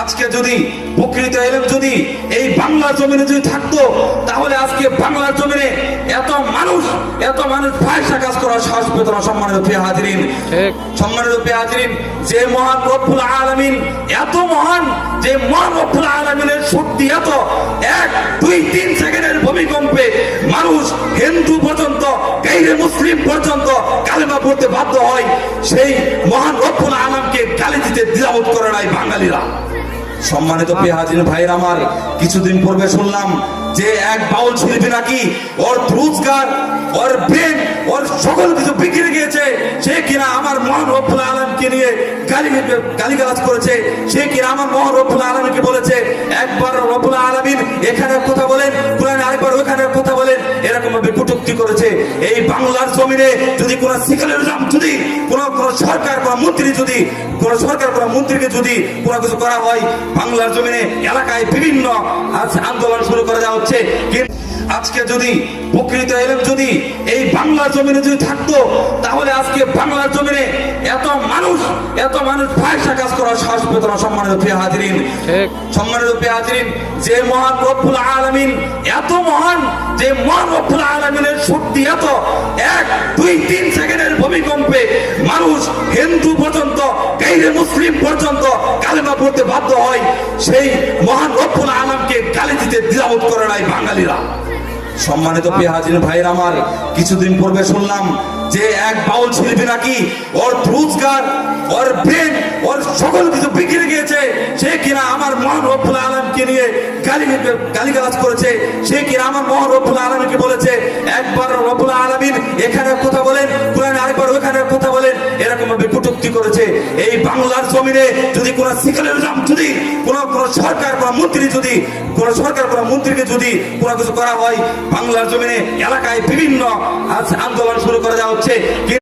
আজকে যদি প্রকৃত ইলম যদি এই বাংলার জমিনে যদি থাকতো, তাহলে আজকে বাংলার জমিনে এত মানুষ ফায়সা কাজ করার সাহস পেত না। সম্মানিত প্রিয় হাজিরিন, যে মহান রব্বুল আলামিন এত মহান, যে মহান রব্বুল আলামিনের শক্তি এত, 1, 2, 3 সেকেন্ডের ভূমিকম্পে মানুষ, হিন্দু পর্যন্ত, গায়রে মুসলিম পর্যন্ত কালেমা পড়তে বাধ্য হয়। সেই মহান রব্বুল আলামিনকে গালি দিতে দ্বিধাবোধ করে নাই বাঙালিরা। সম্মানিত প্রিয় হাজির ভাইরা আমার, কিছুদিন পূর্বে শুনলাম যে এক বাউল শিল্পী নাকি ওর রোজগার, ওর ব্রেন, ওর সকল কিছু বিক্রি গিয়েছে। সে কিনা আমার মহান রব্বুল আলামিনকে নিয়ে গালিগালাজ করেছে। সে কিনা আমার মহান রব্বুল আলামিনকে বলেছে, একবার রব্বুল আলামিন এখানে কথা বলেন, কোরআনে আরেকবার ওখানে কথা বলেন, এরকম ভাবে কটূক্তি করেছে। এই বাংলার জমিনে যদি কোন সেকুলারিজম, যদি কোন সরকার, কোন মন্ত্রী, যদি কোন সরকার, কোন মন্ত্রীকে যদি কোনো কিছু করা হয়, বাংলার জমিনে এলাকায় বিভিন্ন আন্দোলন শুরু করে দেওয়া হচ্ছে। কিন্তু আজকে যদি প্রকৃত ইলম যদি এই বাংলার জমিনে যদি থাকতো, তাহলে আজকে বাংলার জমিনে এত মানুষ ফায়সা কাজ করার সাহস পেত না। সম্মানিত প্রিয় হাজিরিন, যে মহান রব্বুল আলামিন এত মহান, যে মহান রব্বুল আলামিনের শক্তি এত, 1, 2, 3 সেকেন্ডের ভূমিকম্পে মানুষ, হিন্দু পর্যন্ত, গায়রে মুসলিম পর্যন্ত কালেমা পড়তে বাধ্য হয়। সেই মহান রব্বুল আলামিনকে গালি দিতে দ্বিধাবোধ করে নাই বাঙালিরা। সম্মানিত প্রিয় হাজির ভাইরা আমার, কিছুদিন পূর্বে শুনলাম যে এক বাউল শিল্পী নাকি ওর রোজগার, ওর ব্রেন, ওর সকল কিছু বিক্রি গিয়েছে। সে কিনা আমার মহান রব্বুল আলামিনকে নিয়ে গালিগালাজ করেছে। সে কিনা আমার মহান রব্বুল আলামিনকে বলেছে, একবার রব্বুল আলামিন এখানে কথা বলেন, কোরআনে আরেকবার ওখানে কথা বলেন, এরকম ভাবে কটূক্তি করেছে। এই বাংলার জমিনে যদি কোন সেকুলারিজম, যদি কোন সরকার, কোন মন্ত্রী, যদি কোন সরকার, কোন মন্ত্রীকে যদি কোনো কিছু করা হয়, বাংলার জমিনে এলাকায় বিভিন্ন আন্দোলন শুরু করে দেওয়া হচ্ছে।